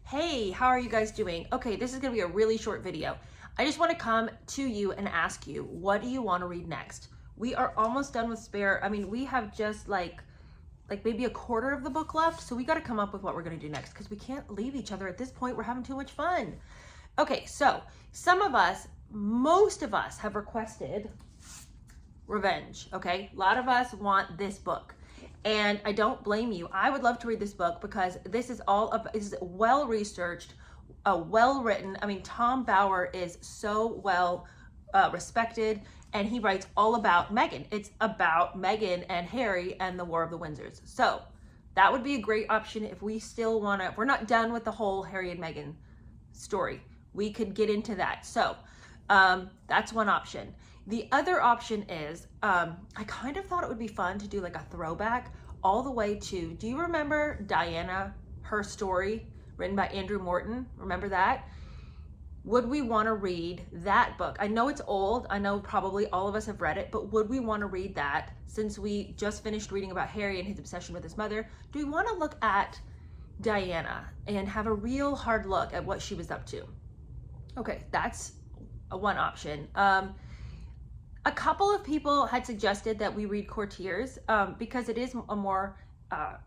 Hey, how are you guys doing? Okay, this is gonna be a really short video. I just wanna come to you and ask you, what do you wanna read next? We are almost done with Spare. I mean, we have just like maybe a quarter of the book left, so we gotta come up with what we're gonna do next because we can't leave each other at this point. We're having too much fun. Okay, so some of us, most of us have requested revenge, okay? A lot of us want this book. And I don't blame you. I would love to read this book because this is well researched, well written. I mean, Tom Bower is so well respected, and he writes all about Meghan. It's about Meghan and Harry and the War of the Windsors. So that would be a great option if we still want to. If we're not done with the whole Harry and Meghan story, we could get into that. So that's one option. The other option is, I kind of thought it would be fun to do like a throwback all the way to, do you remember Diana, Her Story, written by Andrew Morton? Remember that? Would we want to read that book? I know it's old. I know probably all of us have read it, but would we want to read that since we just finished reading about Harry and his obsession with his mother? Do we want to look at Diana and have a real hard look at what she was up to? Okay, that's one option. A couple of people had suggested that we read Courtiers because it is a more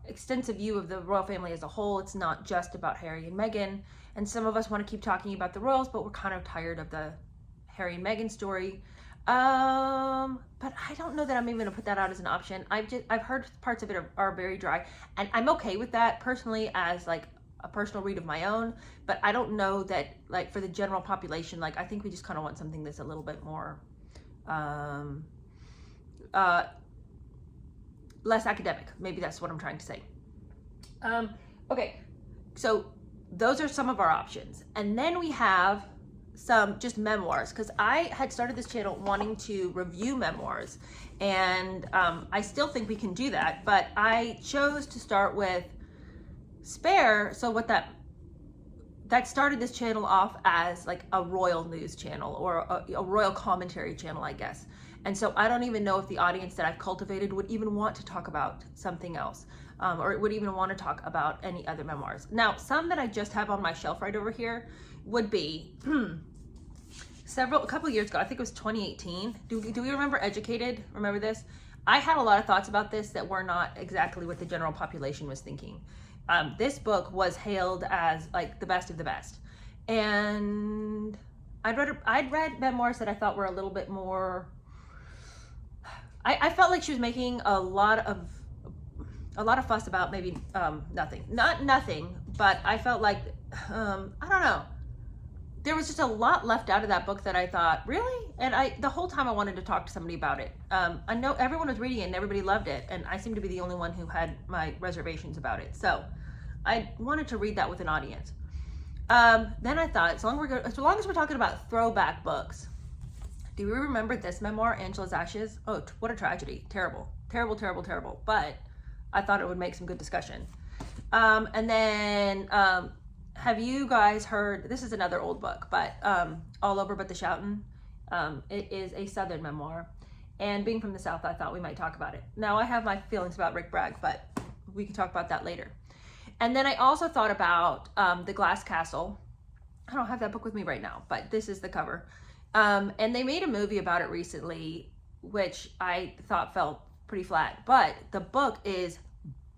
extensive view of the royal family as a whole. It's not just about Harry and Meghan. And some of us want to keep talking about the royals, but we're kind of tired of the Harry and Meghan story. But I don't know that I'm even going to put that out as an option. I've heard parts of it are very dry, and I'm okay with that personally as like a personal read of my own. But I don't know that like for the general population, like I think we just kind of want something that's a little bit more less academic. Maybe that's what I'm trying to say. Okay, so those are some of our options. And then we have some just memoirs, because I had started this channel wanting to review memoirs, and I still think we can do that, but I chose to start with Spare. So what that started this channel off as like a royal news channel or a royal commentary channel, I guess. And so I don't even know if the audience that I've cultivated would even want to talk about something else, or would even want to talk about any other memoirs. Now, some that I just have on my shelf right over here would be a couple years ago, I think it was 2018. Do we remember Educated? Remember this? I had a lot of thoughts about this that were not exactly what the general population was thinking. This book was hailed as like the best of the best, and I'd read memoirs that I thought were a little bit more. I felt like she was making a lot of fuss about maybe not nothing, but I felt like I don't know. There was just a lot left out of that book that I thought, really? And the whole time I wanted to talk to somebody about it. I know everyone was reading it and everybody loved it, and I seemed to be the only one who had my reservations about it. So I wanted to read that with an audience. Then I thought, as long as we're talking about throwback books, do we remember this memoir, Angela's Ashes? Oh, what a tragedy. Terrible, terrible, terrible, terrible. But I thought it would make some good discussion. And then have you guys heard, this is another old book, but All Over But the Shoutin. It is a Southern memoir. And being from the South, I thought we might talk about it. Now, I have my feelings about Rick Bragg, but we can talk about that later. And then I also thought about The Glass Castle. I don't have that book with me right now, but this is the cover. And they made a movie about it recently, which I thought felt pretty flat. But the book is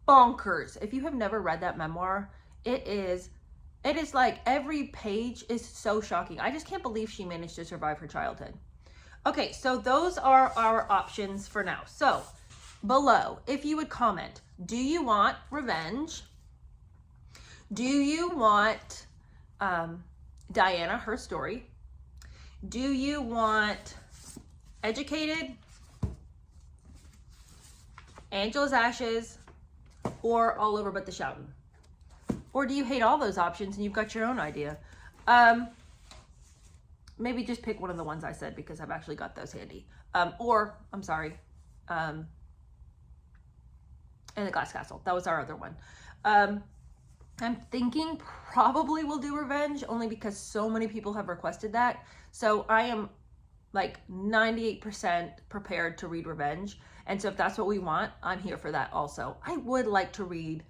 bonkers. If you have never read that memoir, it is like every page is so shocking. I just can't believe she managed to survive her childhood. Okay, so those are our options for now. So below, if you would comment, do you want revenge? Do you want Diana, Her Story? Do you want Educated, Angela's Ashes, or All Over But the Shoutin? Or do you hate all those options and you've got your own idea? Maybe just pick one of the ones I said because I've actually got those handy. Or, I'm sorry, and The Glass Castle. That was our other one. I'm thinking probably we'll do revenge only because so many people have requested that. So I am like 98% prepared to read revenge. And so if that's what we want, I'm here for that also. I would like to read,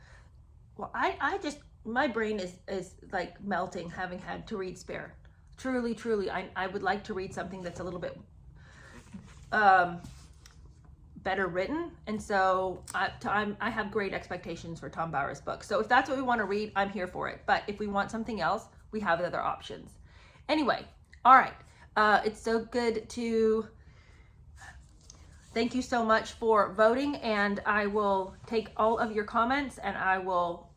well, I just my brain is like melting having had to read Spare. Truly, truly, I would like to read something that's a little bit better written, and so I have great expectations for Tom Bowers' book. So if that's what we want to read, I'm here for it. But if we want something else, we have other options. Anyway, all right. It's so good to thank you so much for voting, and I will take all of your comments and I will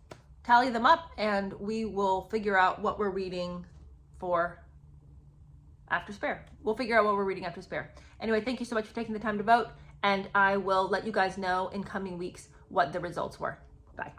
tally them up, and we will figure out what we're reading for after Spare. We'll figure out what we're reading after Spare. Anyway, thank you so much for taking the time to vote, and I will let you guys know in coming weeks what the results were. Bye.